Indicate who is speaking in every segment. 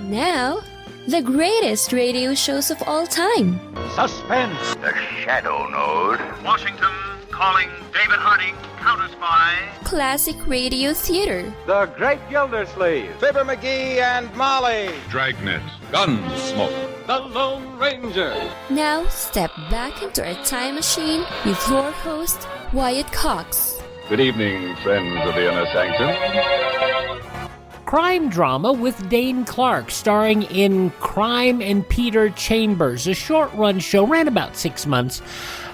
Speaker 1: Now, the greatest radio shows of all time.
Speaker 2: Suspense.
Speaker 3: The Shadow Node.
Speaker 4: Washington calling David Harding, counter-spy.
Speaker 1: Classic radio theater.
Speaker 2: The Great Gildersleeve.
Speaker 5: Fibber McGee and Molly.
Speaker 6: Dragnet. Gunsmoke.
Speaker 2: The Lone Ranger.
Speaker 1: Now, step back into a time machine with your host, Wyatt Cox.
Speaker 6: Good evening, friends of the Inner Sanctum.
Speaker 7: Crime drama with Dane Clark, starring in Crime and Peter Chambers, a short-run show, ran about 6 months.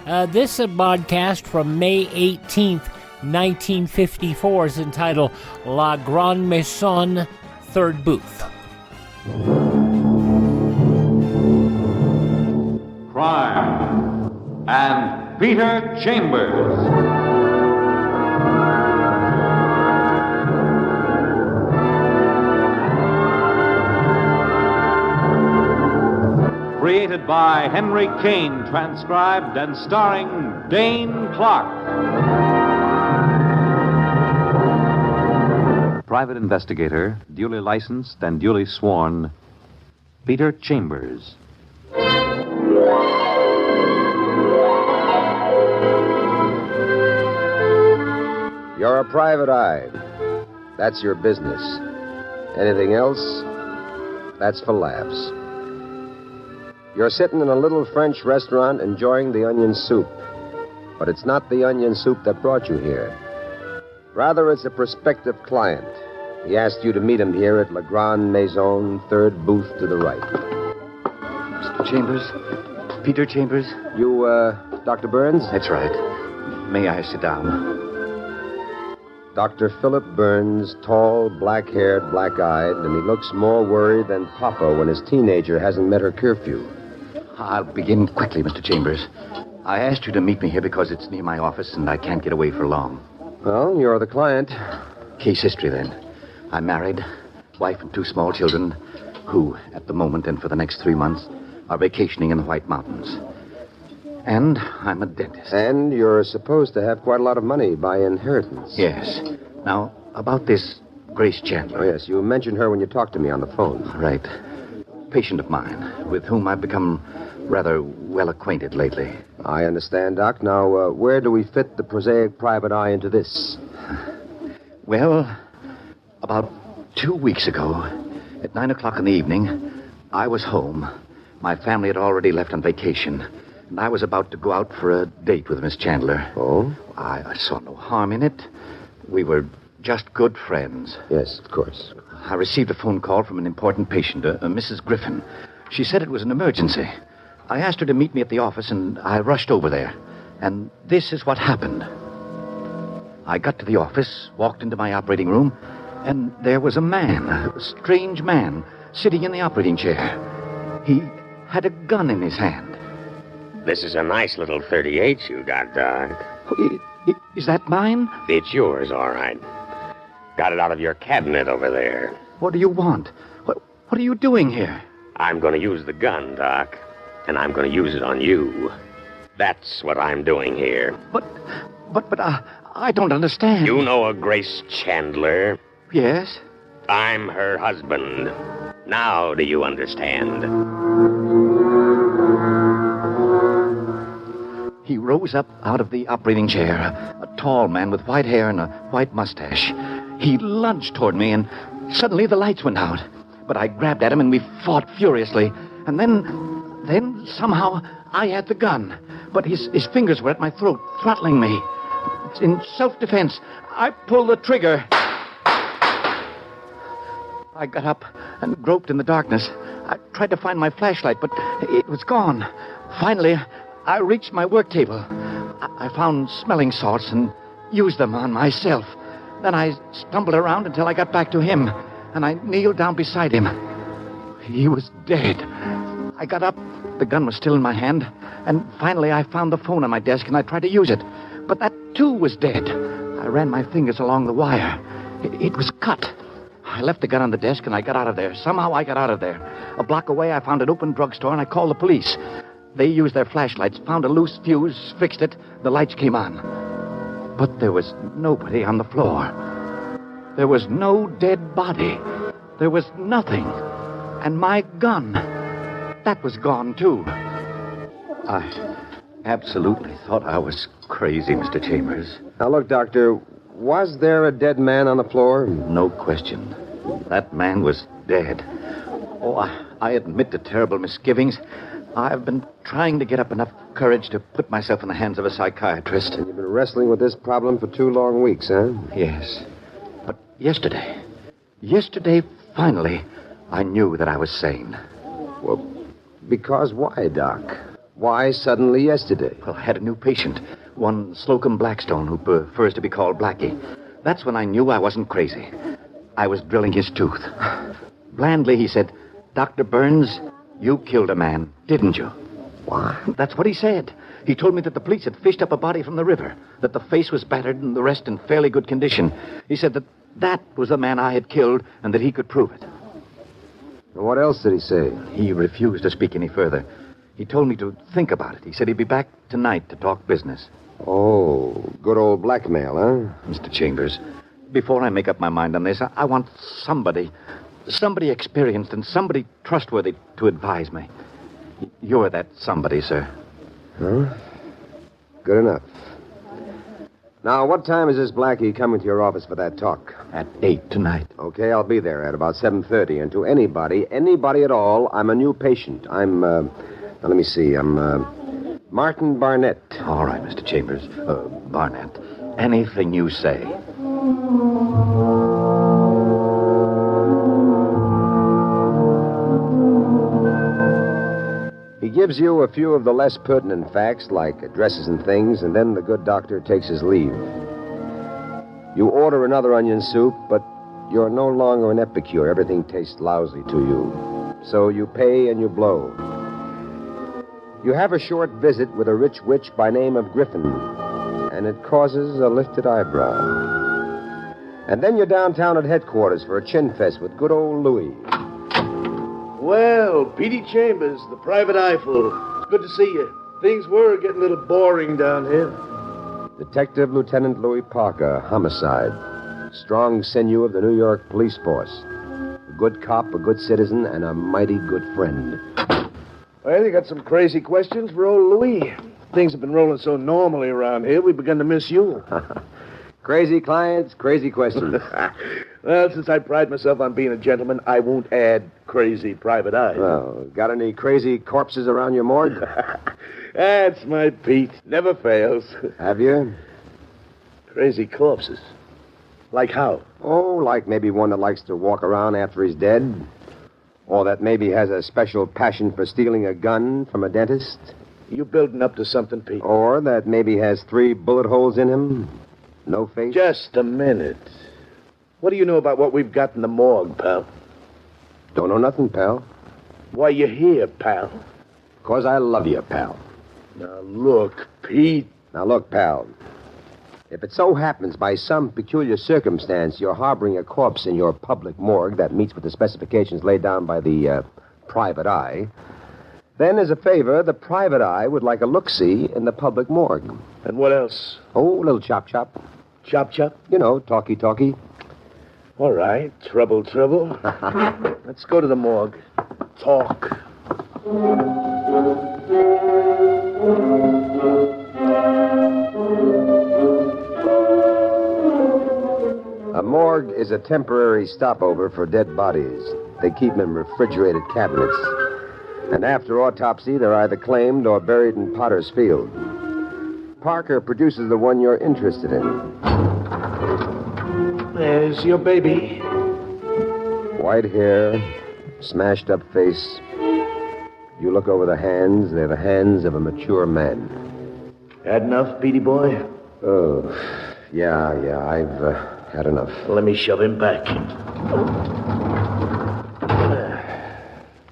Speaker 7: This podcast from May 18th, 1954 is entitled La Grand Maison, Third Booth.
Speaker 2: Crime and Peter Chambers. Created by Henry Kane, transcribed and starring Dane Clark.
Speaker 8: Private investigator, duly licensed and duly sworn, Peter Chambers.
Speaker 9: You're a private eye. That's your business. Anything else, that's for laughs. You're sitting in a little French restaurant enjoying the onion soup. But it's not the onion soup that brought you here. Rather, it's a prospective client. He asked you to meet him here at La Grand Maison, third booth to the right.
Speaker 10: Mr. Chambers? Peter Chambers?
Speaker 9: You, Dr. Burns?
Speaker 10: That's right. May I sit down?
Speaker 9: Dr. Philip Burns, tall, black-haired, black-eyed, and he looks more worried than Papa when his teenager hasn't met her curfew.
Speaker 10: I'll begin quickly, Mr. Chambers. I asked you to meet me here because it's near my office and I can't get away for long.
Speaker 9: Well, you're the client.
Speaker 10: Case history, then. I'm married, wife and 2 small children, who, at the moment and for the next 3 months, are vacationing in the White Mountains. And I'm a dentist.
Speaker 9: And you're supposed to have quite a lot of money by inheritance.
Speaker 10: Yes. Now, about this Grace Chandler.
Speaker 9: Oh, yes, you mentioned her when you talked to me on the phone.
Speaker 10: Right. Patient of mine, with whom I've become rather well acquainted lately.
Speaker 9: I understand, Doc. Now, where do we fit the prosaic private eye into this?
Speaker 10: Well, about 2 weeks ago, at 9 o'clock in the evening, I was home. My family had already left on vacation, and I was about to go out for a date with Miss Chandler.
Speaker 9: Oh?
Speaker 10: I saw no harm in it. We were just good friends.
Speaker 9: Yes, of course.
Speaker 10: I received a phone call from an important patient, a Mrs. Griffin. She said it was an emergency. I asked her to meet me at the office, and I rushed over there. And this is what happened. I got to the office, walked into my operating room, and there was a man, a strange man, sitting in the operating chair. He had a gun in his hand.
Speaker 3: This is a nice little 38 you got, Doc.
Speaker 10: Is that mine?
Speaker 3: It's yours, all right. Got it out of your cabinet over there.
Speaker 10: What do you want? What are you doing here?
Speaker 3: I'm going to use the gun, Doc. And I'm going to use it on you. That's what I'm doing here.
Speaker 10: But I don't understand.
Speaker 3: You know a Grace Chandler?
Speaker 10: Yes.
Speaker 3: I'm her husband. Now do you understand?
Speaker 10: He rose up out of the operating chair, a tall man with white hair and a white mustache. He lunged toward me, and suddenly the lights went out. But I grabbed at him, and we fought furiously. And then somehow I had the gun. But his fingers were at my throat, throttling me. In self-defense, I pulled the trigger. I got up and groped in the darkness. I tried to find my flashlight, but it was gone. Finally, I reached my work table. I found smelling salts and used them on myself. Then I stumbled around until I got back to him, and I kneeled down beside him. He was dead. I got up. The gun was still in my hand, and finally I found the phone on my desk, and I tried to use it. But that, too, was dead. I ran my fingers along the wire. It was cut. I left the gun on the desk, and I got out of there. Somehow I got out of there. A block away, I found an open drugstore, and I called the police. They used their flashlights, found a loose fuse, fixed it. The lights came on. But there was nobody on the floor. There was no dead body. There was nothing. And my gun. That was gone, too. I absolutely thought I was crazy, Mr. Chambers.
Speaker 9: Now, look, Doctor, was there a dead man on the floor?
Speaker 10: No question. That man was dead. Oh, I admit to terrible misgivings. I've been trying to get up enough courage to put myself in the hands of a psychiatrist.
Speaker 9: And you've been wrestling with this problem for 2 long weeks, huh?
Speaker 10: Yes. But yesterday, finally, I knew that I was sane.
Speaker 9: Well, because why, Doc? Why suddenly yesterday?
Speaker 10: Well, I had a new patient, one Slocum Blackstone, who prefers to be called Blackie. That's when I knew I wasn't crazy. I was drilling his tooth. Blandly, he said, "Dr. Burns, you killed a man, didn't you?"
Speaker 9: Why?
Speaker 10: That's what he said. He told me that the police had fished up a body from the river, that the face was battered and the rest in fairly good condition. He said that was the man I had killed and that he could prove it.
Speaker 9: And what else did he say?
Speaker 10: He refused to speak any further. He told me to think about it. He said he'd be back tonight to talk business.
Speaker 9: Oh, good old blackmail, huh?
Speaker 10: Mr. Chambers, before I make up my mind on this, I want somebody experienced and somebody trustworthy to advise me. You're that somebody, sir.
Speaker 9: Huh? Good enough. Now, what time is this Blackie coming to your office for that talk?
Speaker 10: At 8 tonight.
Speaker 9: Okay, I'll be there at about 7:30. And to anybody at all, I'm a new patient. Now, let me see. I'm Martin Barnett.
Speaker 10: All right, Mr. Chambers. Barnett. Anything you say.
Speaker 9: He gives you a few of the less pertinent facts, like addresses and things, and then the good doctor takes his leave. You order another onion soup, but you're no longer an epicure. Everything tastes lousy to you. So you pay and you blow. You have a short visit with a rich witch by name of Griffin, and it causes a lifted eyebrow. And then you're downtown at headquarters for a chin fest with good old Louis.
Speaker 11: Well, Petey Chambers, the private eye fool. It's good to see you. Things were getting a little boring down here.
Speaker 9: Detective Lieutenant Louis Parker, homicide. Strong sinew of the New York police force. A good cop, a good citizen, and a mighty good friend.
Speaker 11: Well, you got some crazy questions for old Louis. Things have been rolling so normally around here, we've begun to miss you.
Speaker 9: Crazy clients, crazy questions.
Speaker 11: Well, since I pride myself on being a gentleman, I won't add crazy private eye.
Speaker 9: Well, got any crazy corpses around your morgue?
Speaker 11: That's my Pete. Never fails.
Speaker 9: Have you?
Speaker 11: Crazy corpses. Like how?
Speaker 9: Oh, like maybe one that likes to walk around after he's dead. Or that maybe has a special passion for stealing a gun from a dentist.
Speaker 11: You building up to something, Pete.
Speaker 9: Or that maybe has 3 bullet holes in him. No face.
Speaker 11: Just a minute. What do you know about what we've got in the morgue, pal?
Speaker 9: Don't know nothing, pal.
Speaker 11: Why you here, pal?
Speaker 9: 'Cause I love you, pal.
Speaker 11: Now, look, Pete.
Speaker 9: Now, look, pal. If it so happens by some peculiar circumstance you're harboring a corpse in your public morgue that meets with the specifications laid down by the private eye, then as a favor, the private eye would like a look-see in the public morgue.
Speaker 11: And what else?
Speaker 9: Oh, a little chop-chop.
Speaker 11: Chop-chop?
Speaker 9: You know, talky-talky.
Speaker 11: All right, trouble. Let's go to the morgue. Talk.
Speaker 9: A morgue is a temporary stopover for dead bodies. They keep them in refrigerated cabinets. And after autopsy, they're either claimed or buried in Potter's Field. Parker produces the one you're interested in.
Speaker 11: There's your baby.
Speaker 9: White hair, smashed up face. You look over the hands, they're the hands of a mature man.
Speaker 11: Had enough, Petey boy?
Speaker 9: Oh, yeah, I've had enough.
Speaker 11: Let me shove him back.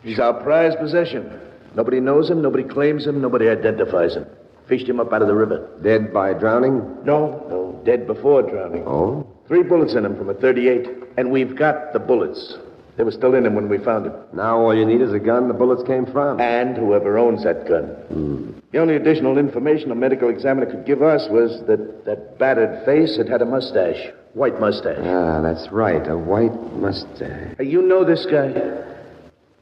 Speaker 11: He's our prized possession. Nobody knows him, nobody claims him, nobody identifies him. Fished him up out of the river.
Speaker 9: Dead by drowning?
Speaker 11: No, dead before drowning.
Speaker 9: Oh?
Speaker 11: 3 bullets in him from a .38, and we've got the bullets. They were still in him when we found him.
Speaker 9: Now all you need is a gun the bullets came from.
Speaker 11: And whoever owns that gun. The only additional information a medical examiner could give us was that battered face had a mustache. White mustache.
Speaker 9: Ah, that's right, a white mustache.
Speaker 11: Hey, you know this guy?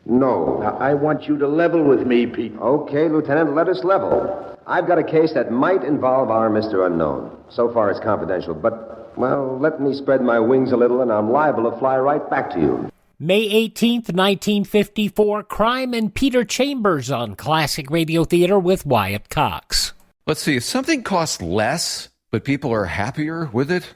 Speaker 9: No.
Speaker 11: Now, I want you to level with me, Pete.
Speaker 9: Okay, Lieutenant, let us level. I've got a case that might involve our Mr. Unknown. So far, it's confidential, but, well, let me spread my wings a little, and I'm liable to fly right back to you.
Speaker 7: May 18th, 1954, Crime and Peter Chambers on Classic Radio Theater with Wyatt Cox.
Speaker 12: Let's see, if something costs less, but people are happier with it,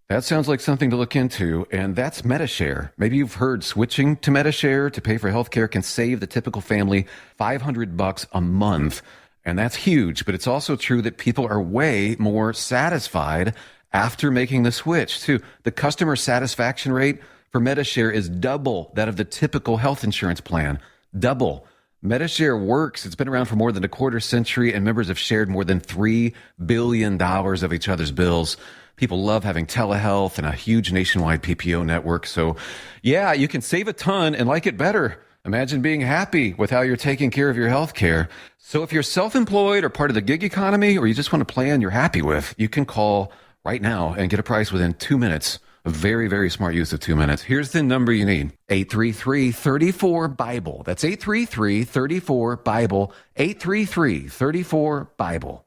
Speaker 12: that sounds like something to look into, and that's MediShare. Maybe you've heard switching to MediShare to pay for healthcare can save the typical family $500 a month, and that's huge, but it's also true that people are way more satisfied after making the switch, too. The customer satisfaction rate for MediShare is double that of the typical health insurance plan. Double. MediShare works. It's been around for more than a quarter century, and members have shared more than $3 billion of each other's bills. People love having telehealth and a huge nationwide PPO network. So, yeah, you can save a ton and like it better. Imagine being happy with how you're taking care of your health care. So if you're self-employed or part of the gig economy, or you just want a plan you're happy with, you can call right now and get a price within 2 minutes. A very, very smart use of 2 minutes. Here's the number you need. 833-34-BIBLE. That's 833-34-BIBLE. 833-34-BIBLE.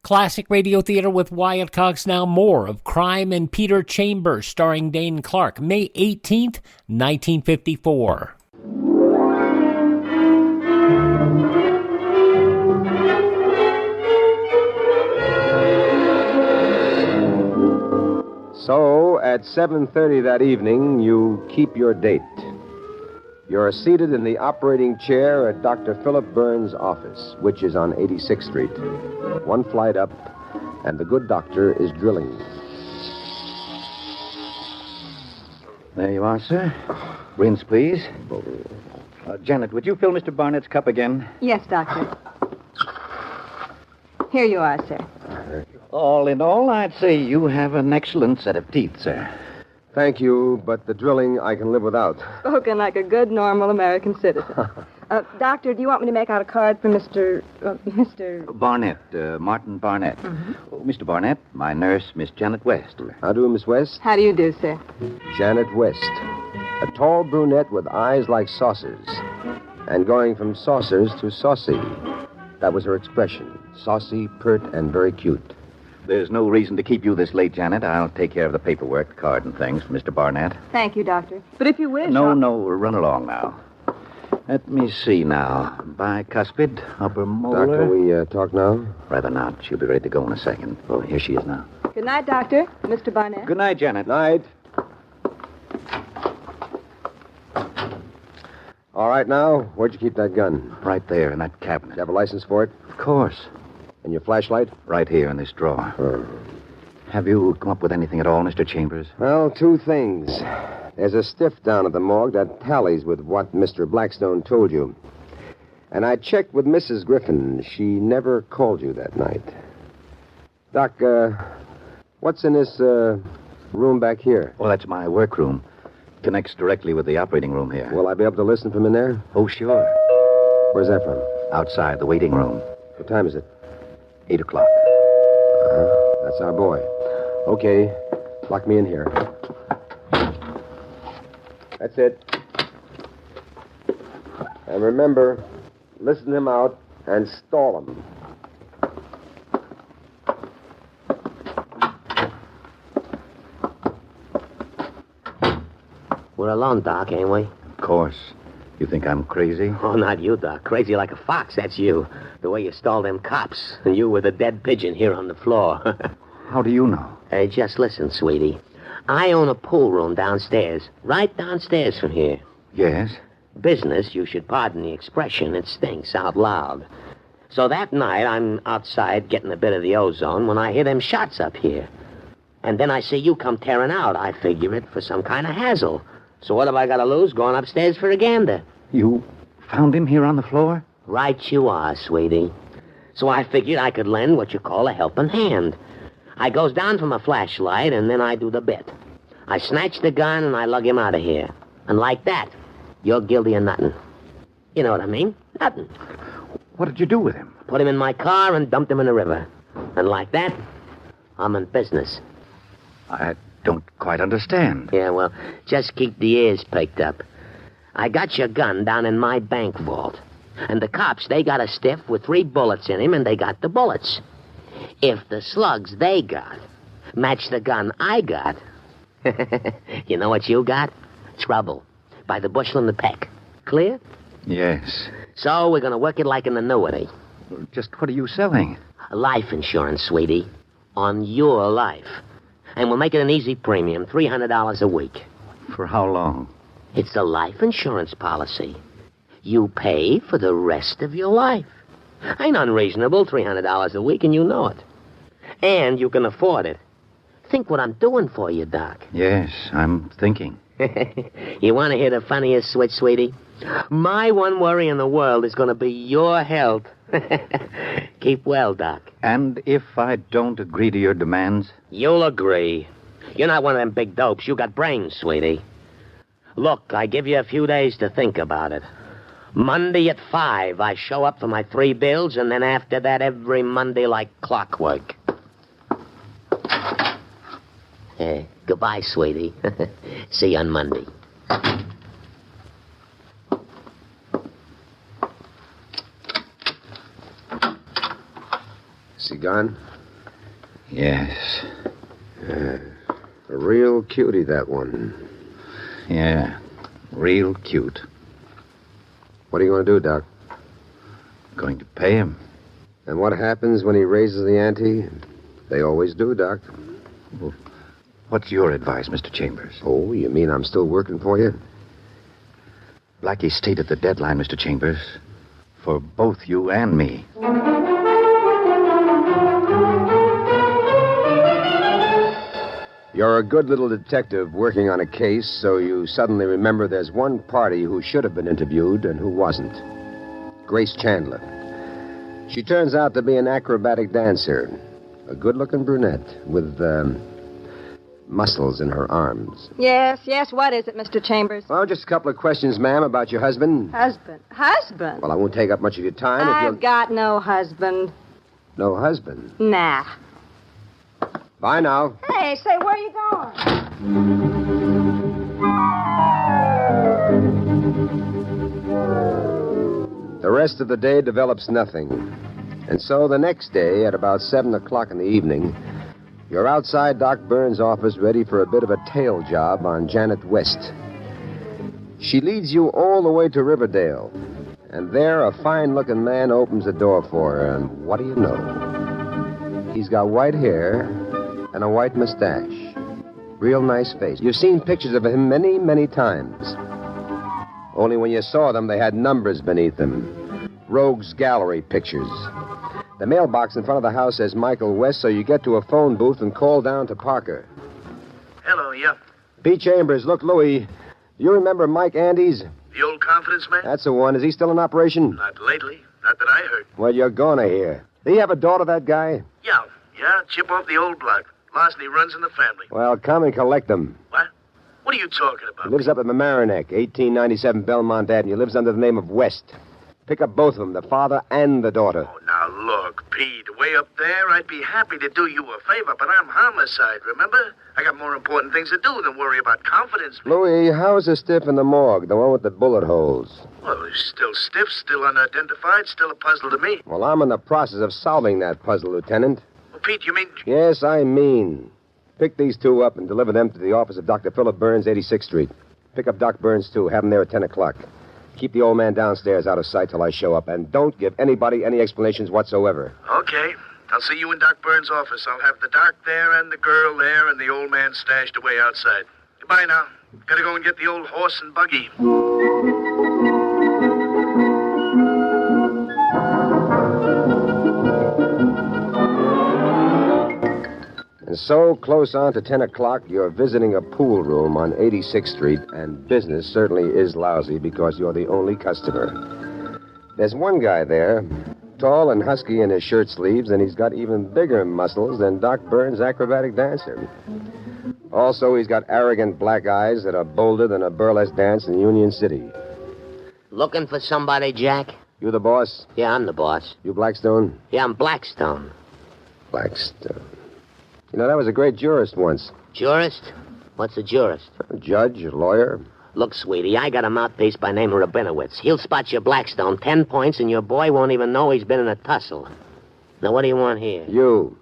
Speaker 7: Classic Radio Theater with Wyatt Cox. Now more of Crime and Peter Chambers, starring Dane Clark, May 18th, 1954.
Speaker 9: So, at 7:30 that evening, you keep your date. You're seated in the operating chair at Dr. Philip Burns' office, which is on 86th Street. One flight up, and the good doctor is drilling.
Speaker 10: There you are, sir. Rinse, please. Janet, would you fill Mr. Barnett's cup again?
Speaker 13: Yes, Doctor. Here you are, sir.
Speaker 10: All in all, I'd say you have an excellent set of teeth, sir.
Speaker 9: Thank you, but the drilling I can live without.
Speaker 13: Spoken like a good, normal American citizen. Doctor, do you want me to make out a card for Mr.
Speaker 10: Barnett, Martin Barnett.
Speaker 13: Mm-hmm.
Speaker 10: Oh, Mr. Barnett, my nurse, Miss Janet West.
Speaker 9: How do, Miss West?
Speaker 13: How do you do, sir?
Speaker 9: Janet West. A tall brunette with eyes like saucers. And going from saucers to saucy. That was her expression. Saucy, pert, and very cute.
Speaker 10: There's no reason to keep you this late, Janet. I'll take care of the paperwork, the card and things for Mr. Barnett.
Speaker 13: Thank you, Doctor. But if you wish...
Speaker 10: No, run along now. Let me see now. Bicuspid, upper molar...
Speaker 9: Doctor, we talk now?
Speaker 10: Rather not. She'll be ready to go in a second. Oh, here she is now.
Speaker 13: Good night, Doctor. Mr. Barnett.
Speaker 10: Good night, Janet.
Speaker 9: Night. All right, now, where'd you keep that gun?
Speaker 10: Right there in that cabinet.
Speaker 9: You have a license for it?
Speaker 10: Of course.
Speaker 9: And your flashlight?
Speaker 10: Right here in this drawer. Have you come up with anything at all, Mr. Chambers?
Speaker 9: Well, two things. There's a stiff down at the morgue that tallies with what Mr. Blackstone told you. And I checked with Mrs. Griffin. She never called you that night. Doc, what's in this room back here?
Speaker 10: Oh, that's my workroom. Connects directly with the operating room here.
Speaker 9: Will I be able to listen from in there?
Speaker 10: Oh, sure.
Speaker 9: Where's that from?
Speaker 10: Outside, the waiting room.
Speaker 9: What time is it?
Speaker 10: 8 o'clock.
Speaker 9: That's our boy. Okay, lock me in here. That's it. And remember, listen him out and stall him.
Speaker 3: We're alone, Doc, ain't we?
Speaker 10: Of course. You think I'm crazy?
Speaker 3: Oh, not you, Doc. Crazy like a fox, that's you. The way you stole them cops. And you with a dead pigeon here on the floor.
Speaker 10: How do you know?
Speaker 3: Hey, just listen, sweetie. I own a pool room downstairs. Right downstairs from here.
Speaker 10: Yes?
Speaker 3: Business, you should pardon the expression, it stinks out loud. So that night, I'm outside getting a bit of the ozone when I hear them shots up here. And then I see you come tearing out. I figure it for some kind of hassle. So what have I got to lose going upstairs for a gander?
Speaker 10: You found him here on the floor?
Speaker 3: Right you are, sweetie. So I figured I could lend what you call a helping hand. I goes down for my flashlight, and then I do the bit. I snatch the gun, and I lug him out of here. And like that, you're guilty of nothing. You know what I mean? Nothing.
Speaker 10: What did you do with him?
Speaker 3: Put him in my car and dumped him in the river. And like that, I'm in business.
Speaker 10: I don't quite understand.
Speaker 3: Yeah, well, just keep the ears picked up. I got your gun down in my bank vault. And the cops, they got a stiff with 3 bullets in him, and they got the bullets. If the slugs they got match the gun I got, you know what you got? Trouble. By the bushel and the peck. Clear?
Speaker 10: Yes.
Speaker 3: So we're going to work it like an annuity.
Speaker 10: Just what are you selling?
Speaker 3: Life insurance, sweetie. On your life. And we'll make it an easy premium, $300 a week.
Speaker 10: For how long?
Speaker 3: It's a life insurance policy. You pay for the rest of your life. Ain't unreasonable, $300 a week, and you know it. And you can afford it. Think what I'm doing for you, Doc.
Speaker 10: Yes, I'm thinking.
Speaker 3: You want to hear the funniest switch, sweetie? My one worry in the world is going to be your health. Keep well, Doc.
Speaker 10: And if I don't agree to your demands?
Speaker 3: You'll agree. You're not one of them big dopes. You got brains, sweetie. Look, I give you a few days to think about it. Monday at 5, I show up for my 3 bills, and then after that, every Monday like clockwork. Goodbye, sweetie. See you on Monday.
Speaker 9: Is he gone?
Speaker 10: Yes.
Speaker 9: A real cutie, that one.
Speaker 10: Yeah, real cute.
Speaker 9: What are you going to do, Doc?
Speaker 10: Going to pay him.
Speaker 9: And what happens when he raises the ante? They always do, Doc.
Speaker 10: Well, what's your advice, Mr. Chambers?
Speaker 9: Oh, you mean I'm still working for you?
Speaker 10: Blackie stated the deadline, Mr. Chambers, for both you and me.
Speaker 9: You're a good little detective working on a case, so you suddenly remember there's one party who should have been interviewed and who wasn't. Grace Chandler. She turns out to be an acrobatic dancer, a good-looking brunette with muscles in her arms.
Speaker 13: Yes, what is it, Mr. Chambers?
Speaker 9: Well, just a couple of questions, ma'am, about your husband.
Speaker 13: Husband?
Speaker 9: Well, I won't take up much of your time.
Speaker 13: I've got no husband.
Speaker 9: No husband?
Speaker 13: Nah.
Speaker 9: Bye now.
Speaker 13: Hey, say, where are you going?
Speaker 9: The rest of the day develops nothing. And so the next day, at about 7 o'clock in the evening, you're outside Doc Burns' office ready for a bit of a tail job on Janet West. She leads you all the way to Riverdale. And there, a fine-looking man opens the door for her, and what do you know? He's got white hair and a white mustache. Real nice face. You've seen pictures of him many, many times. Only when you saw them, they had numbers beneath them. Rogues Gallery pictures. The mailbox in front of the house says Michael West, so you get to a phone booth and call down to Parker.
Speaker 4: Hello, yeah.
Speaker 9: P. Chambers, look, Louie. You remember Mike Andes?
Speaker 4: The old confidence man?
Speaker 9: That's the one. Is he still in operation?
Speaker 4: Not lately. Not that I heard.
Speaker 9: Well, you're gonna hear. Did he have a daughter, that guy?
Speaker 4: Yeah, chip off the old block. Larceny runs in the family.
Speaker 9: Well, come and collect them.
Speaker 4: What? What are you talking about?
Speaker 9: He lives up at Mamaroneck, 1897 Belmont Avenue. He lives under the name of West. Pick up both of them, the father and the daughter.
Speaker 4: Oh, now look, Pete, way up there, I'd be happy to do you a favor, but I'm homicide, remember? I got more important things to do than worry about confidence.
Speaker 9: Louis, how's the stiff in the morgue, the one with the bullet holes?
Speaker 4: Well, he's still stiff, still unidentified, still a puzzle to me.
Speaker 9: Well, I'm in the process of solving that puzzle, Lieutenant.
Speaker 4: Well, Pete, you mean...
Speaker 9: Yes, I mean. Pick these two up and deliver them to the office of Dr. Philip Burns, 86th Street. Pick up Doc Burns, too. Have him there at 10 o'clock. Keep the old man downstairs out of sight till I show up, and don't give anybody any explanations whatsoever.
Speaker 4: Okay. I'll see you in Doc Burns' office. I'll have the doc there and the girl there and the old man stashed away outside. Goodbye now. Gotta go and get the old horse and buggy.
Speaker 9: And so, close on to 10 o'clock, you're visiting a pool room on 86th Street, and business certainly is lousy because you're the only customer. There's one guy there, tall and husky in his shirt sleeves, and he's got even bigger muscles than Doc Burns' acrobatic dancer. Also, he's got arrogant black eyes that are bolder than a burlesque dance in Union City.
Speaker 3: Looking for somebody, Jack?
Speaker 9: You the boss?
Speaker 3: Yeah, I'm the boss.
Speaker 9: You Blackstone?
Speaker 3: Yeah, I'm Blackstone.
Speaker 9: Blackstone. You know, that was a great jurist once.
Speaker 3: Jurist? What's a jurist?
Speaker 9: A judge, a lawyer.
Speaker 3: Look, sweetie, I got a mouthpiece by name of Rabinowitz. He'll spot your Blackstone 10 points, and your boy won't even know he's been in a tussle. Now, what do you want here?
Speaker 9: You.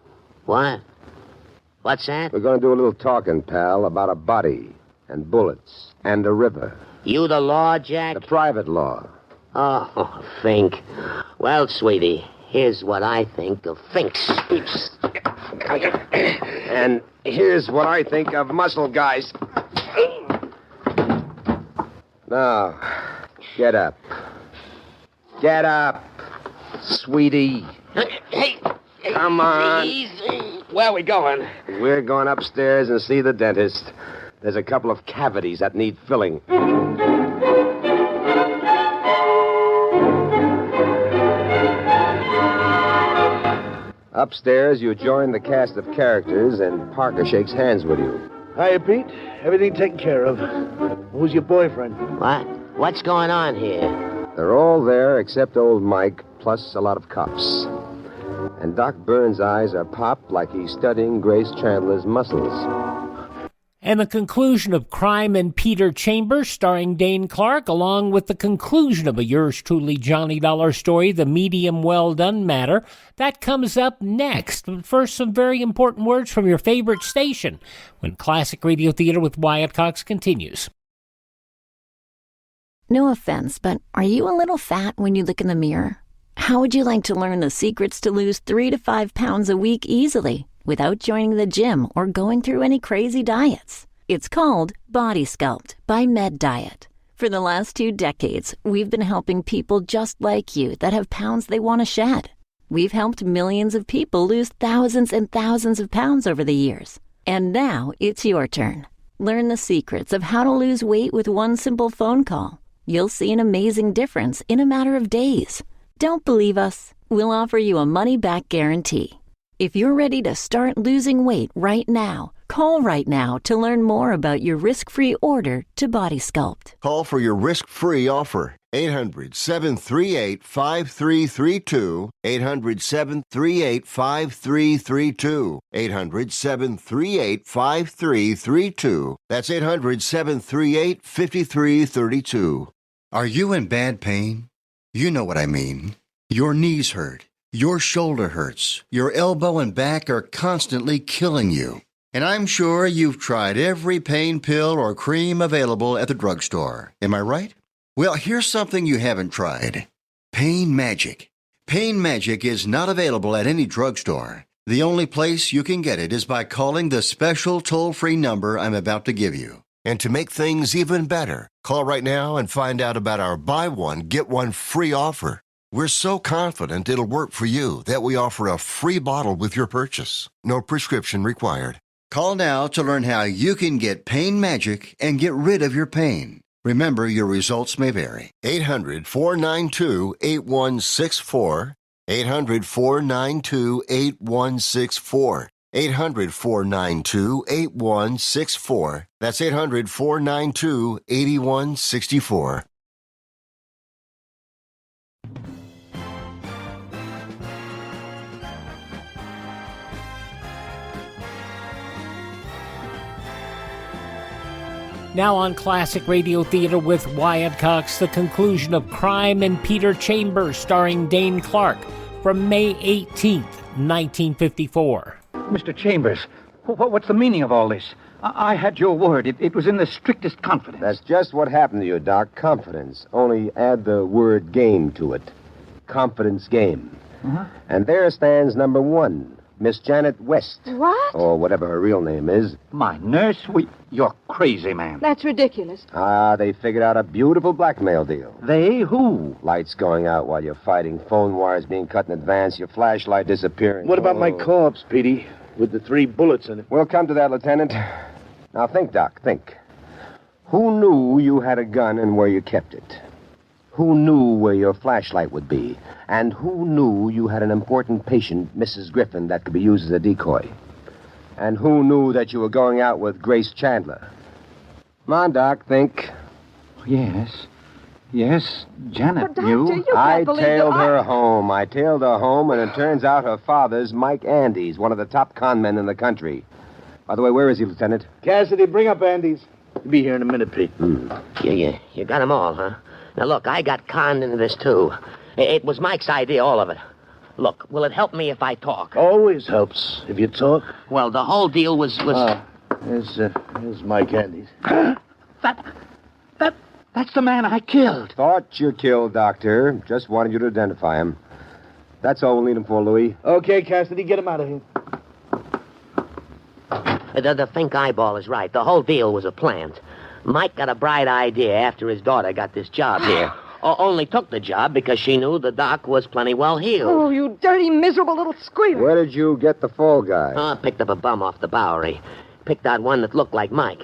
Speaker 3: What? What's that?
Speaker 9: We're going to do a little talking, pal, about a body and bullets and a river.
Speaker 3: You the law, Jack?
Speaker 9: The private law.
Speaker 3: Oh, Fink. Well, sweetie, here's what I think of Finks.
Speaker 9: And here's what I think of muscle guys. Now, get up. Get up, sweetie.
Speaker 3: Hey,
Speaker 9: come on.
Speaker 3: Easy. Where are we going?
Speaker 9: We're going upstairs and see the dentist. There's a couple of cavities that need filling. Upstairs, you join the cast of characters, and Parker shakes hands with you.
Speaker 4: Hiya, Pete. Everything taken care of. Who's your boyfriend?
Speaker 3: What? What's going on here?
Speaker 9: They're all there except old Mike, plus a lot of cops. And Doc Burns' eyes are popped like he's studying Grace Chandler's muscles.
Speaker 7: And the conclusion of Crime and Peter Chambers, starring Dane Clark, along with the conclusion of a yours truly Johnny Dollar story, The Medium Well Done Matter, that comes up next. But first, some very important words from your favorite station when Classic Radio Theater with Wyatt Cox continues.
Speaker 14: No offense, but are you a little fat when you look in the mirror? How would you like to learn the secrets to lose 3 to 5 pounds a week easily without joining the gym or going through any crazy diets? It's called Body Sculpt by Med Diet. For the last 2 decades, we've been helping people just like you that have pounds they want to shed. We've helped millions of people lose thousands and thousands of pounds over the years. And now it's your turn. Learn the secrets of how to lose weight with one simple phone call. You'll see an amazing difference in a matter of days. Don't believe us? We'll offer you a money-back guarantee. If you're ready to start losing weight right now, call right now to learn more about your risk-free order to Body Sculpt.
Speaker 15: Call for your risk-free offer. 800-738-5332. 800-738-5332. 800-738-5332. That's 800-738-5332.
Speaker 16: Are you in bad pain? You know what I mean. Your knees hurt. Your shoulder hurts. Your elbow and back are constantly killing you. And I'm sure you've tried every pain pill or cream available at the drugstore. Am I right? Well, here's something you haven't tried. Pain Magic. Pain Magic is not available at any drugstore. The only place you can get it is by calling the special toll-free number I'm about to give you.
Speaker 15: And to make things even better, call right now and find out about our buy one, get one free offer. We're so confident it'll work for you that we offer a free bottle with your purchase. No prescription required.
Speaker 16: Call now to learn how you can get Pain Magic and get rid of your pain. Remember, your results may vary.
Speaker 15: 800-492-8164. 800-492-8164. 800-492-8164. That's 800-492-8164.
Speaker 7: Now on Classic Radio Theater with Wyatt Cox, the conclusion of Crime and Peter Chambers, starring Dane Clark, from May 18th, 1954.
Speaker 10: Mr. Chambers, what's the meaning of all this? I had your word. It was in the strictest confidence.
Speaker 9: That's just what happened to you, Doc. Confidence. Only add the word game to it. Confidence game.
Speaker 10: Uh-huh.
Speaker 9: And there stands number 1. Miss Janet West.
Speaker 13: What?
Speaker 9: Or whatever her real name is.
Speaker 10: My nurse? You're crazy, man.
Speaker 13: That's ridiculous.
Speaker 9: They figured out a beautiful blackmail deal.
Speaker 10: They? Who?
Speaker 9: Lights going out while you're fighting, phone wires being cut in advance, your flashlight disappearing.
Speaker 11: What about my corpse, Petey, with the 3 bullets in it?
Speaker 9: We'll come to that, Lieutenant. Now think, Doc, think. Who knew you had a gun and where you kept it? Who knew where your flashlight would be? And who knew you had an important patient, Mrs. Griffin, that could be used as a decoy? And who knew that you were going out with Grace Chandler? Come on, Doc, think.
Speaker 10: Yes, Janet
Speaker 13: But, Doctor,
Speaker 10: knew.
Speaker 13: you can't believe
Speaker 9: tailed
Speaker 13: that
Speaker 9: her home. I tailed her home, and it turns out her father's Mike Andes, one of the top con men in the country. By the way, where is he, Lieutenant?
Speaker 11: Cassidy, bring up Andes. He'll be here in a minute, Pete.
Speaker 3: You got 'em all, huh? Now, look, I got conned into this, too. It was Mike's idea, all of it. Look, will it help me if I talk?
Speaker 11: Always helps if you talk.
Speaker 3: Well, the whole deal was...
Speaker 11: Here's Mike Andes.
Speaker 10: That's the man I killed.
Speaker 9: Thought you killed, Doctor. Just wanted you to identify him. That's all we'll need him for, Louis.
Speaker 11: Okay, Cassidy, get him out of here.
Speaker 3: The Fink eyeball is right. The whole deal was a plant. Mike got a bright idea after his daughter got this job here. Only took the job because she knew the doc was plenty well healed.
Speaker 13: Oh, you dirty, miserable little squealer.
Speaker 9: Where did you get the fall guy?
Speaker 3: Picked up a bum off the Bowery. Picked out one that looked like Mike.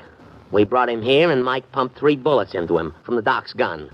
Speaker 3: We brought him here, and Mike pumped 3 bullets into him from the doc's gun.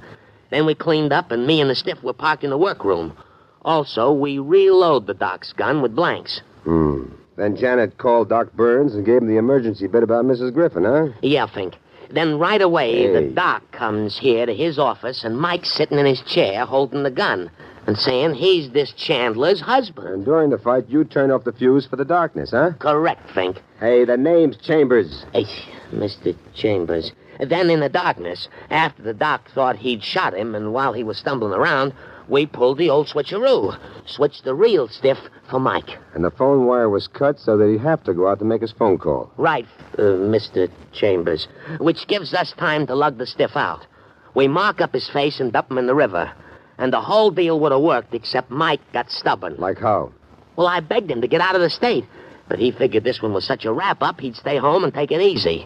Speaker 3: Then we cleaned up, and me and the stiff were parked in the workroom. Also, we reload the doc's gun with blanks.
Speaker 9: Then Janet called Doc Burns and gave him the emergency bit about Mrs. Griffin, huh?
Speaker 3: Yeah, Fink. Then right away, the doc comes here to his office, and Mike's sitting in his chair holding the gun and saying he's this Chandler's husband.
Speaker 9: And during the fight, you turned off the fuse for the darkness, huh?
Speaker 3: Correct, Fink.
Speaker 9: Hey, the name's Chambers.
Speaker 3: Hey, Mr. Chambers. Then in the darkness, after the doc thought he'd shot him, and while he was stumbling around, we pulled the old switcheroo. Switched the real stiff for Mike.
Speaker 9: And the phone wire was cut so that he'd have to go out to make his phone call.
Speaker 3: Right, Mr. Chambers. Which gives us time to lug the stiff out. We mark up his face and dump him in the river. And the whole deal would have worked, except Mike got stubborn.
Speaker 9: Like how?
Speaker 3: Well, I begged him to get out of the state. But he figured this one was such a wrap-up, he'd stay home and take it easy.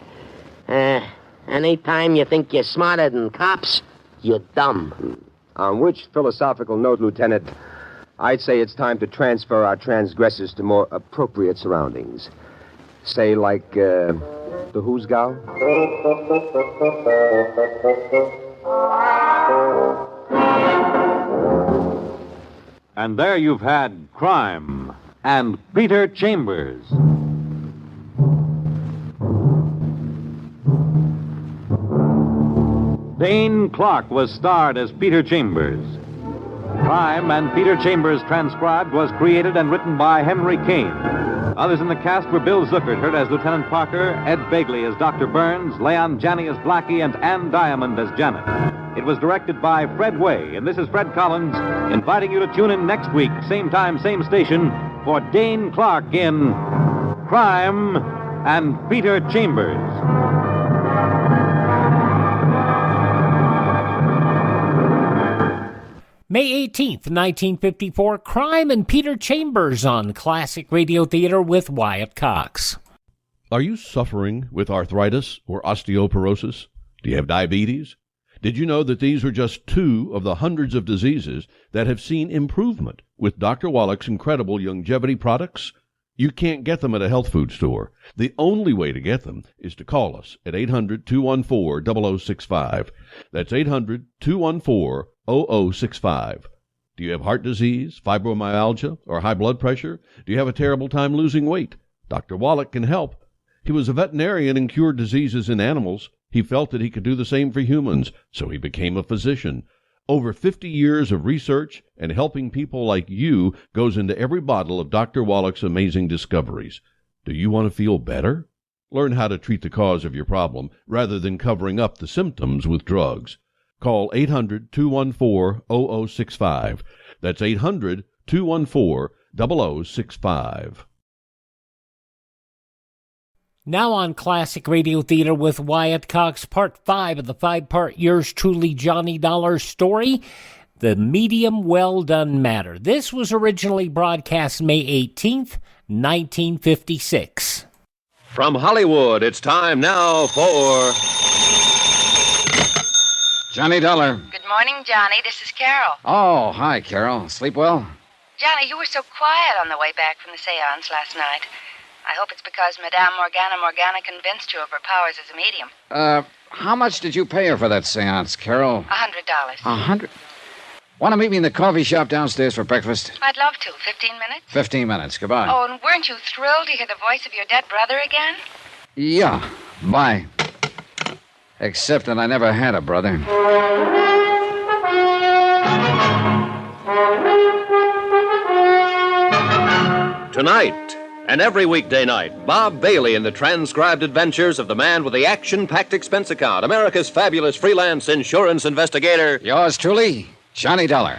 Speaker 3: Anytime you think you're smarter than cops, you're dumb.
Speaker 9: On which philosophical note, Lieutenant, I'd say it's time to transfer our transgressors to more appropriate surroundings. Say, like, the Hoosgow?
Speaker 2: And there you've had Crime and Peter Chambers. Dane Clark was starred as Peter Chambers. Crime and Peter Chambers Transcribed was created and written by Henry Kane. Others in the cast were Bill Zuckert, heard as Lieutenant Parker, Ed Begley as Dr. Burns, Leon Janney as Blackie, and Ann Diamond as Janet. It was directed by Fred Way, and this is Fred Collins inviting you to tune in next week, same time, same station, for Dane Clark in Crime and Peter Chambers.
Speaker 7: May 18th, 1954, Crime and Peter Chambers on Classic Radio Theater with Wyatt Cox.
Speaker 17: Are you suffering with arthritis or osteoporosis? Do you have diabetes? Did you know that these are just 2 of the hundreds of diseases that have seen improvement with Dr. Wallach's incredible longevity products? You can't get them at a health food store. The only way to get them is to call us at 800-214-0065. That's 800-214-0065. Do you have heart disease, fibromyalgia, or high blood pressure? Do you have a terrible time losing weight? Dr. Wallach can help. He was a veterinarian and cured diseases in animals. He felt that he could do the same for humans, so he became a physician. Over 50 years of research and helping people like you goes into every bottle of Dr. Wallach's amazing discoveries. Do you want to feel better? Learn how to treat the cause of your problem rather than covering up the symptoms with drugs. Call 800-214-0065. That's 800-214-0065.
Speaker 7: Now on Classic Radio Theater with Wyatt Cox, Part 5 of the 5-part Yours Truly Johnny Dollar story, The Medium Well Done Matter. This was originally broadcast May 18th, 1956.
Speaker 18: From Hollywood, it's time now for
Speaker 19: Johnny Dollar.
Speaker 20: Good morning, Johnny. This is Carol.
Speaker 19: Oh, hi, Carol. Sleep well?
Speaker 20: Johnny, you were so quiet on the way back from the seance last night. I hope it's because Madame Morgana convinced you of her powers as a medium.
Speaker 19: How much did you pay her for that seance, Carol?
Speaker 20: $100.
Speaker 19: $100? Want to meet me in the coffee shop downstairs for breakfast?
Speaker 20: I'd love to. 15 minutes?
Speaker 19: 15 minutes. Goodbye.
Speaker 20: Oh, and weren't you thrilled to hear the voice of your dead brother again?
Speaker 19: Yeah. Bye. Except that I never had a brother.
Speaker 18: Tonight, And every weekday night, Bob Bailey in the transcribed adventures of the man with the action-packed expense account, America's fabulous freelance insurance investigator.
Speaker 19: Yours truly, Johnny Dollar.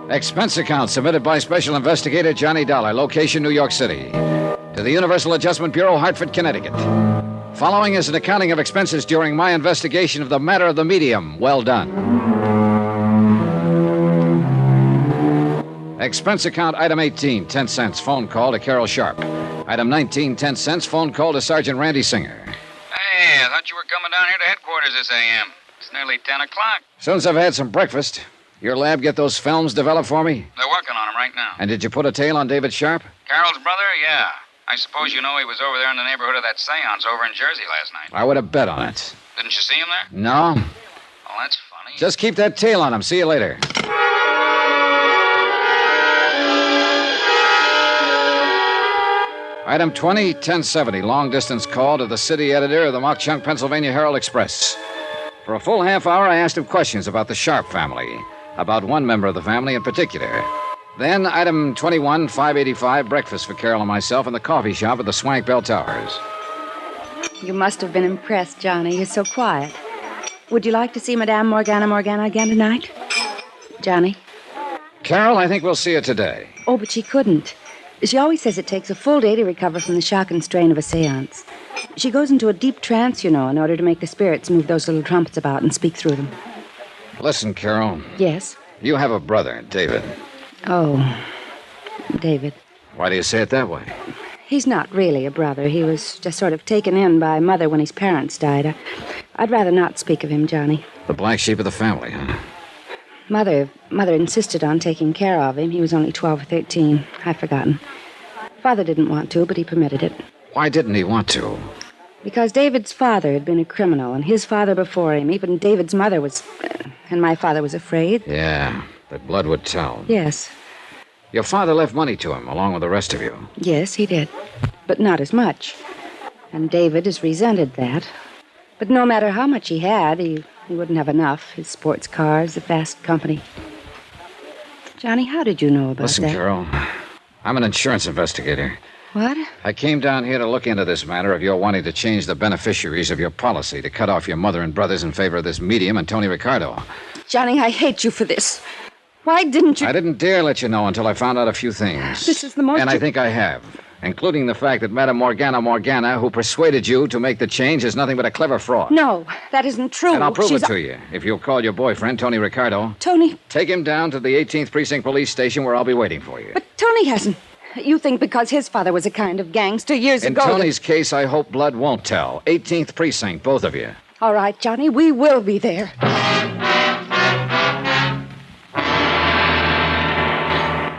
Speaker 19: Expense account submitted by Special Investigator Johnny Dollar, location New York City. To the Universal Adjustment Bureau, Hartford, Connecticut. Following is an accounting of expenses during my investigation of the matter of the medium. Well done. Expense account item 18, 10 cents, phone call to Carol Sharp. Item 19, 10 cents, phone call to Sergeant Randy Singer.
Speaker 21: Hey, I thought you were coming down here to headquarters this a.m. It's nearly 10 o'clock.
Speaker 19: As soon as I've had some breakfast, your lab get those films developed for me?
Speaker 21: They're working on them right now.
Speaker 19: And did you put a tail on David Sharp?
Speaker 21: Carol's brother? Yeah. I suppose you know he was over there in the neighborhood of that seance over in Jersey last night.
Speaker 19: I would have bet on it.
Speaker 21: Didn't you see him there?
Speaker 19: No.
Speaker 21: Oh, that's funny.
Speaker 19: Just keep that tail on him. See you later. Item 20, 1070, long-distance call to the city editor of the Mock-Chunk, Pennsylvania Herald Express. For a full half hour, I asked him questions about the Sharp family, about one member of the family in particular. Then, item 21, 585, breakfast for Carol and myself in the coffee shop at the Swank Bell Towers.
Speaker 20: You must have been impressed, Johnny. You're so quiet. Would you like to see Madame Morgana again tonight? Johnny?
Speaker 19: Carol, I think we'll see her today.
Speaker 20: Oh, but she couldn't. She always says it takes a full day to recover from the shock and strain of a seance. She goes into a deep trance, in order to make the spirits move those little trumpets about and speak through them.
Speaker 19: Listen, Carol.
Speaker 20: Yes?
Speaker 19: You have a brother, David.
Speaker 20: Oh, David.
Speaker 19: Why do you say it that way?
Speaker 20: He's not really a brother. He was just sort of taken in by Mother when his parents died. I'd rather not speak of him, Johnny.
Speaker 19: The black sheep of the family, huh?
Speaker 20: Mother insisted on taking care of him. He was only 12 or 13. I've forgotten. Father didn't want to, but he permitted it.
Speaker 19: Why didn't he want to?
Speaker 20: Because David's father had been a criminal, and his father before him. Even David's mother was... and my father was afraid.
Speaker 19: Yeah, but blood would tell.
Speaker 20: Yes.
Speaker 19: Your father left money to him, along with the rest of you.
Speaker 20: Yes, he did. But not as much. And David has resented that. But no matter how much he had, he wouldn't have enough. His sports cars, the fast company. Johnny, how did you know about
Speaker 19: Listen,
Speaker 20: that?
Speaker 19: Carol, I'm an insurance investigator.
Speaker 20: What?
Speaker 19: I came down here to look into this matter of your wanting to change the beneficiaries of your policy, to cut off your mother and brothers in favor of this medium and Tony Ricardo.
Speaker 20: Johnny, I hate you for this. Why didn't you...
Speaker 19: I didn't dare let you know until I found out a few things.
Speaker 20: This is the most...
Speaker 19: And I think I have. Including the fact that Madame Morgana, who persuaded you to make the change, is nothing but a clever fraud.
Speaker 20: No, that isn't true.
Speaker 19: And I'll prove it to you. If you'll call your boyfriend, Tony Ricardo.
Speaker 20: Tony...
Speaker 19: Take him down to the 18th Precinct Police Station where I'll be waiting for you.
Speaker 20: But Tony hasn't... You think because his father was a kind of gangster years ago...
Speaker 19: In Tony's case, I hope blood won't tell. 18th Precinct, both of you.
Speaker 20: All right, Johnny, we will be there.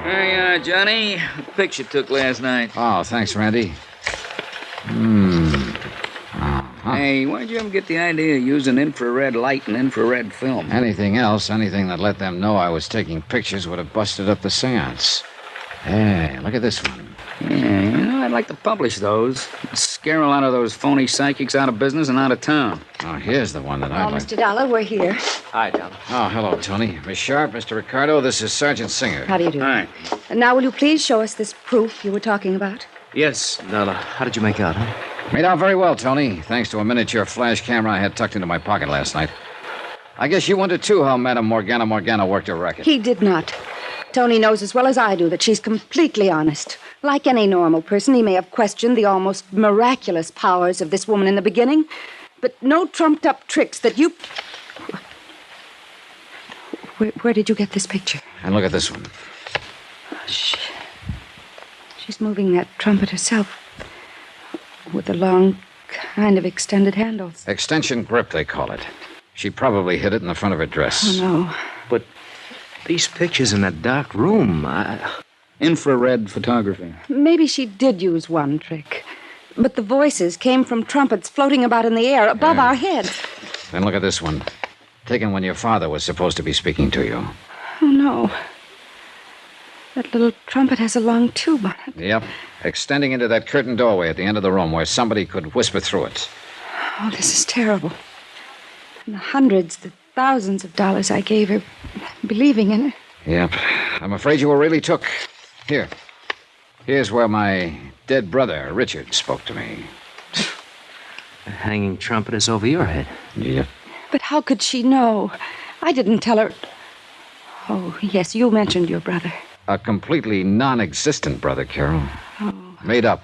Speaker 21: Hey, Johnny, the picture took last night.
Speaker 19: Oh, thanks, Randy.
Speaker 21: Hey, why'd you ever get the idea of using infrared light and infrared film?
Speaker 19: Anything else, anything that let them know I was taking pictures would have busted up the seance. Hey, look at this one.
Speaker 21: Yeah, I'd like to publish those. Scare a lot of those phony psychics out of business and out of town.
Speaker 19: Oh, here's the one that I'd like.
Speaker 20: Mr. Dollar, we're here.
Speaker 21: Hi, Dollar.
Speaker 19: Oh, hello, Tony. Miss Sharp, Mr. Ricardo, this is Sergeant Singer.
Speaker 20: How do you do?
Speaker 21: Hi.
Speaker 20: And now, will you please show us this proof you were talking about?
Speaker 21: Yes, Dollar. How did you make out, huh?
Speaker 19: Made out very well, Tony, thanks to a miniature flash camera I had tucked into my pocket last night. I guess you wondered, too, how Madame Morgana worked her racket.
Speaker 20: He did not. Tony knows as well as I do that she's completely honest. Like any normal person, he may have questioned the almost miraculous powers of this woman in the beginning, but no trumped-up tricks that you... Where did you get this picture?
Speaker 19: And look at this one.
Speaker 20: She's moving that trumpet herself with the long, kind of extended handles.
Speaker 19: Extension grip, they call it. She probably hid it in the front of her dress.
Speaker 20: Oh, no.
Speaker 21: But these pictures in that dark room, infrared photography.
Speaker 20: Maybe she did use one trick. But the voices came from trumpets floating about in the air above our heads.
Speaker 19: Then look at this one. Taken when your father was supposed to be speaking to you.
Speaker 20: Oh, no. That little trumpet has a long tube on it.
Speaker 19: Yep. Extending into that curtained doorway at the end of the room where somebody could whisper through it.
Speaker 20: Oh, this is terrible. And the hundreds, the thousands of dollars I gave her, believing in her.
Speaker 19: Yep. I'm afraid you were really took. Here. Here's where my dead brother, Richard, spoke to me.
Speaker 5: The hanging trumpet is over your head.
Speaker 19: Yep.
Speaker 20: But how could she know? I didn't tell her. Oh, yes, you mentioned your brother.
Speaker 19: A completely non-existent brother, Carol.
Speaker 20: Oh.
Speaker 19: Made up.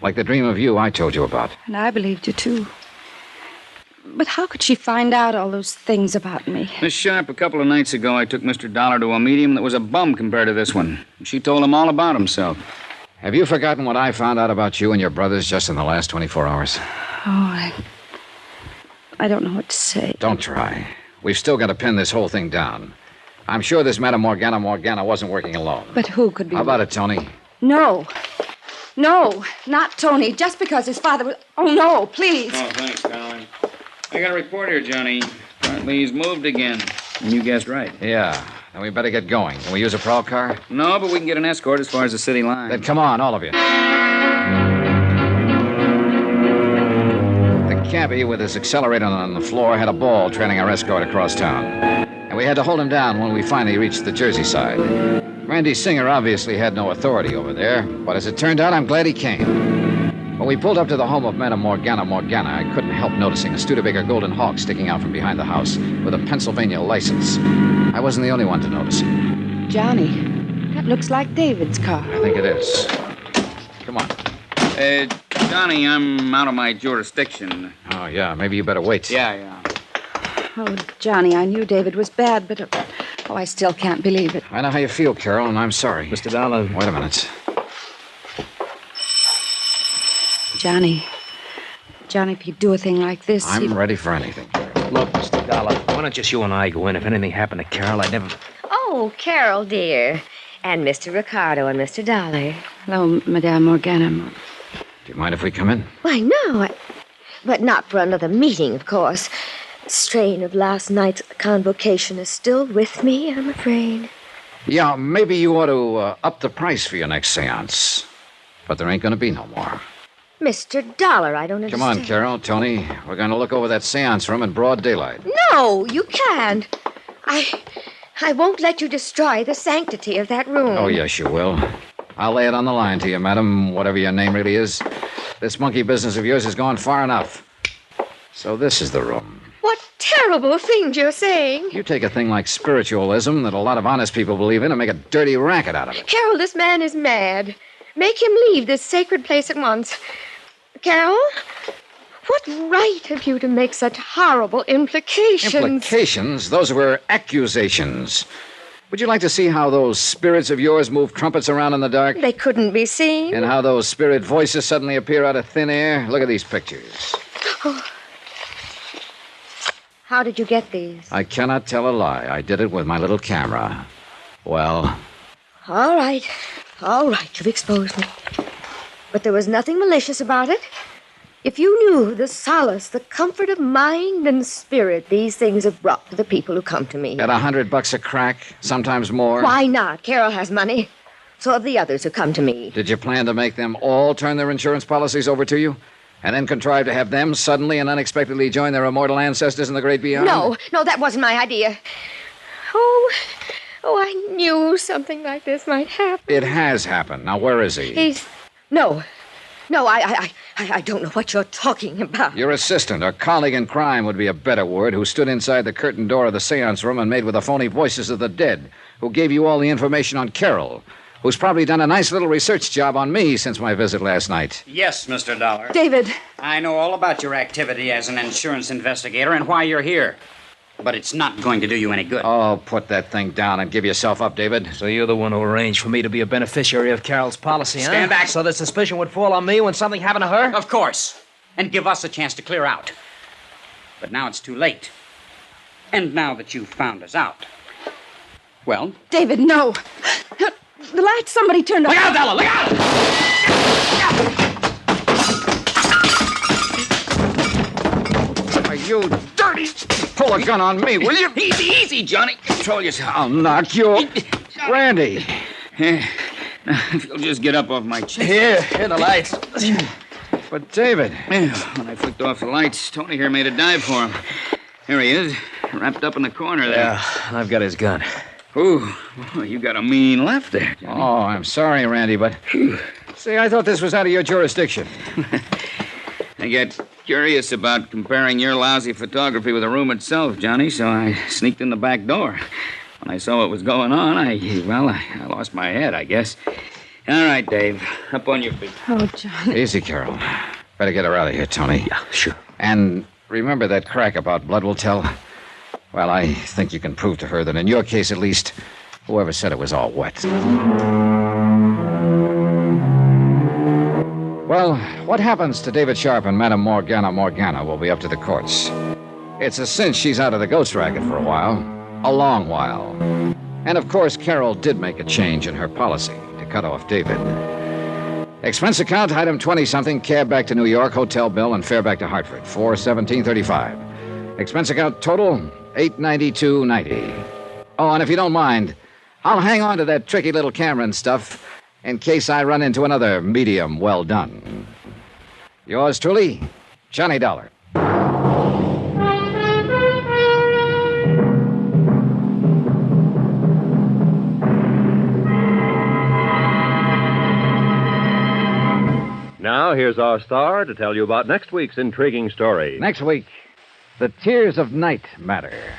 Speaker 19: Like the dream of you I told you about.
Speaker 20: And I believed you, too. But how could she find out all those things about me?
Speaker 21: Miss Sharp, a couple of nights ago, I took Mr. Dollar to a medium that was a bum compared to this one. She told him all about himself.
Speaker 19: Have you forgotten what I found out about you and your brothers just in the last 24 hours?
Speaker 20: Oh, I don't know what to say.
Speaker 19: Don't try. We've still got to pin this whole thing down. I'm sure this Madame Morgana wasn't working alone.
Speaker 20: But who could be...
Speaker 19: How about it, Tony?
Speaker 20: No. No, not Tony. Just because his father was... Oh, no, please.
Speaker 21: Oh, thanks, Colin. I got a report here, Johnny. Apparently he's moved again. And you guessed right.
Speaker 19: Yeah. Then we better get going. Can we use a prowl car?
Speaker 21: No, but we can get an escort as far as the city line.
Speaker 19: Then come on, all of you. The cabbie, with his accelerator on the floor, had a ball trailing our escort across town. And we had to hold him down when we finally reached the Jersey side. Randy Singer obviously had no authority over there, but as it turned out, I'm glad he came. When we pulled up to the home of Madame Morgana, I couldn't help noticing a Studebaker Golden Hawk sticking out from behind the house with a Pennsylvania license. I wasn't the only one to notice it.
Speaker 20: Johnny, that looks like David's car.
Speaker 19: I think it is. Come on.
Speaker 21: Johnny, I'm out of my jurisdiction.
Speaker 19: Oh, yeah, maybe you better wait.
Speaker 21: Yeah.
Speaker 20: Oh, Johnny, I knew David was bad, but... I still can't believe it.
Speaker 19: I know how you feel, Carol, and I'm sorry.
Speaker 5: Mr. Dollar...
Speaker 19: Wait a minute.
Speaker 20: Johnny, if you do a thing like this...
Speaker 19: I'm ready for anything.
Speaker 5: Look, Mr. Dollar, why don't just you and I go in? If anything happened to Carol, I'd never...
Speaker 22: Oh, Carol, dear. And Mr. Ricardo and Mr. Dollar.
Speaker 20: Hello, Madame Morgana.
Speaker 19: Do you mind if we come in?
Speaker 22: Why, no. But not for another meeting, of course. The strain of last night's convocation is still with me, I'm afraid.
Speaker 19: Yeah, maybe you ought to up the price for your next seance. But there ain't going to be no more.
Speaker 22: Mr. Dollar, I don't understand.
Speaker 19: Come on, Carol, Tony. We're going to look over that seance room in broad daylight.
Speaker 22: No, you can't. I won't let you destroy the sanctity of that room.
Speaker 19: Oh, yes, you will. I'll lay it on the line to you, madam, whatever your name really is. This monkey business of yours has gone far enough. So this is the room.
Speaker 22: What terrible things you're saying.
Speaker 19: You take a thing like spiritualism that a lot of honest people believe in and make a dirty racket out of it.
Speaker 22: Carol, this man is mad. Make him leave this sacred place at once. Carol, what right have you to make such horrible implications?
Speaker 19: Implications? Those were accusations. Would you like to see how those spirits of yours move trumpets around in the dark?
Speaker 22: They couldn't be seen.
Speaker 19: And how those spirit voices suddenly appear out of thin air? Look at these pictures.
Speaker 22: Oh. How did you get these?
Speaker 19: I cannot tell a lie. I did it with my little camera. Well...
Speaker 22: All right, you've exposed me. But there was nothing malicious about it. If you knew the solace, the comfort of mind and spirit these things have brought to the people who come to me.
Speaker 19: At $100 a crack, sometimes more.
Speaker 22: Why not? Carol has money. So have the others who come to me.
Speaker 19: Did you plan to make them all turn their insurance policies over to you? And then contrive to have them suddenly and unexpectedly join their immortal ancestors in the great beyond?
Speaker 22: No, that wasn't my idea. Oh, I knew something like this might happen.
Speaker 19: It has happened. Now, where is he?
Speaker 22: No, I don't know what you're talking about.
Speaker 19: Your assistant or colleague in crime would be a better word, who stood inside the curtained door of the seance room and made with the phony voices of the dead, who gave you all the information on Carol, who's probably done a nice little research job on me since my visit last night.
Speaker 21: Yes, Mr. Dollar.
Speaker 20: David.
Speaker 21: I know all about your activity as an insurance investigator and why you're here. But it's not going to do you any good.
Speaker 19: Oh, put that thing down and give yourself up, David.
Speaker 5: So you're the one who arranged for me to be a beneficiary of Carol's policy, huh?
Speaker 21: Stand back.
Speaker 5: So that suspicion would fall on me when something happened to her?
Speaker 21: Of course. And give us a chance to clear out. But now it's too late. And now that you've found us out. Well?
Speaker 20: David, no. The light somebody turned on.
Speaker 21: Look out, Della! Look out! You dirty... Pull a gun on me, will you? Easy, Johnny. Control yourself.
Speaker 19: I'll knock you... Randy,
Speaker 21: Here, if you'll just get up off my chest.
Speaker 19: Here, the lights. But, David...
Speaker 21: When I flicked off the lights, Tony here made a dive for him. Here he is, wrapped up in the corner there.
Speaker 5: Yeah, I've got his gun.
Speaker 21: Ooh, you got a mean left there, Johnny.
Speaker 19: Oh, I'm sorry, Randy, but... See, I thought this was out of your jurisdiction.
Speaker 21: I got curious about comparing your lousy photography with the room itself, Johnny, so I sneaked in the back door. When I saw what was going on, I lost my head, I guess. All right, Dave, up on your feet.
Speaker 20: Oh, Johnny.
Speaker 19: Easy, Carol. Better get her out of here, Tony.
Speaker 5: Yeah, sure.
Speaker 19: And remember that crack about blood will tell? Well, I think you can prove to her that in your case, at least, whoever said it was all wet. Well, what happens to David Sharp and Madame Morgana will be up to the courts. It's a cinch she's out of the ghost racket for a while. A long while. And, of course, Carol did make a change in her policy to cut off David. Expense account, item 20-something, cab back to New York, hotel bill, and fare back to Hartford, $417.35. Expense account total, $892.90. Oh, and if you don't mind, I'll hang on to that tricky little camera and stuff in case I run into another medium well done. Yours truly, Johnny Dollar.
Speaker 18: Now, here's our star to tell you about next week's intriguing story.
Speaker 19: Next week, the tears of night matter.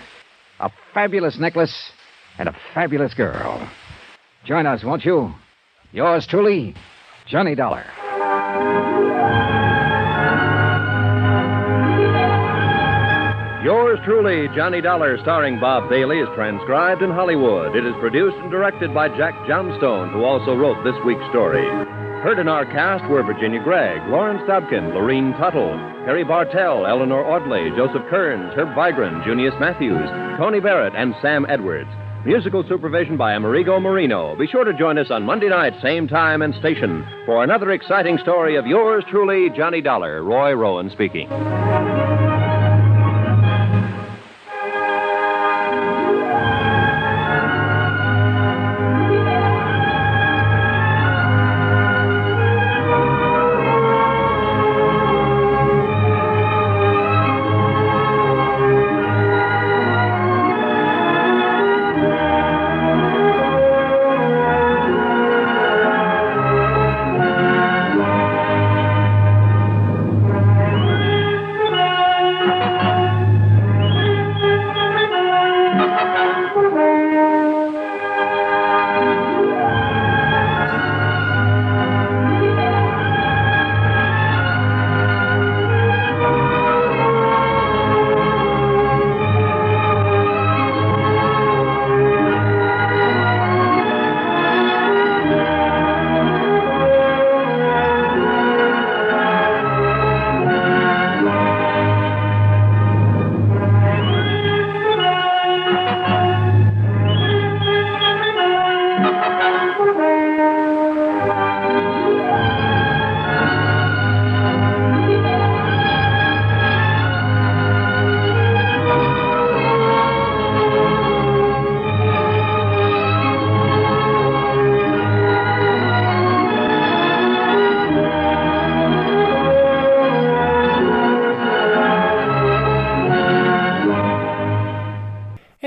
Speaker 19: A fabulous necklace and a fabulous girl. Join us, won't you? Yours truly, Johnny Dollar.
Speaker 18: Yours truly, Johnny Dollar, starring Bob Bailey, is transcribed in Hollywood. It is produced and directed by Jack Johnstone, who also wrote this week's story. Heard in our cast were Virginia Gregg, Lawrence Dobkin, Lorene Tuttle, Harry Bartell, Eleanor Audley, Joseph Kearns, Herb Vigran, Junius Matthews, Tony Barrett, and Sam Edwards. Musical supervision by Amerigo Marino. Be sure to join us on Monday night, same time and station, for another exciting story of yours truly, Johnny Dollar. Roy Rowan speaking.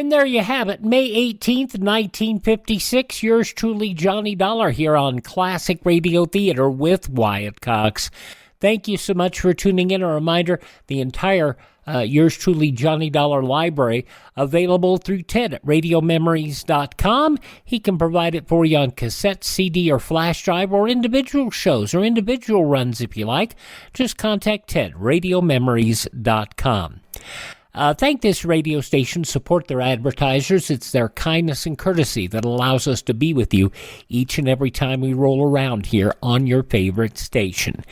Speaker 7: There you have it, May 18th, 1956. Yours truly, Johnny Dollar, here on Classic Radio Theater with Wyatt Cox. Thank you so much for tuning in. A reminder, the entire Yours truly, Johnny Dollar library available through Ted at RadioMemories.com. He can provide it for you on cassette, CD, or flash drive, or individual shows or individual runs if you like. Just contact Ted, RadioMemories.com. Thank this radio station, support their advertisers. It's their kindness and courtesy that allows us to be with you each and every time we roll around here on your favorite station.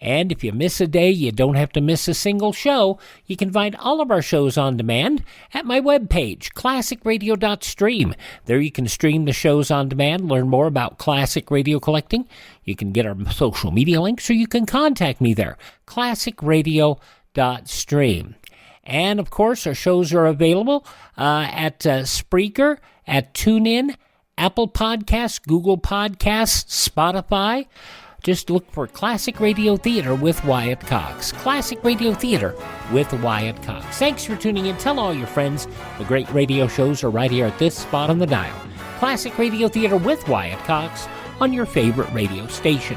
Speaker 7: And if you miss a day, you don't have to miss a single show. You can find all of our shows on demand at my webpage, classicradio.stream. There you can stream the shows on demand, learn more about classic radio collecting. You can get our social media links, or you can contact me there, classicradio.stream. And, of course, our shows are available at Spreaker, at TuneIn, Apple Podcasts, Google Podcasts, Spotify. Just look for Classic Radio Theater with Wyatt Cox. Classic Radio Theater with Wyatt Cox. Thanks for tuning in. Tell all your friends the great radio shows are right here at this spot on the dial. Classic Radio Theater with Wyatt Cox on your favorite radio station.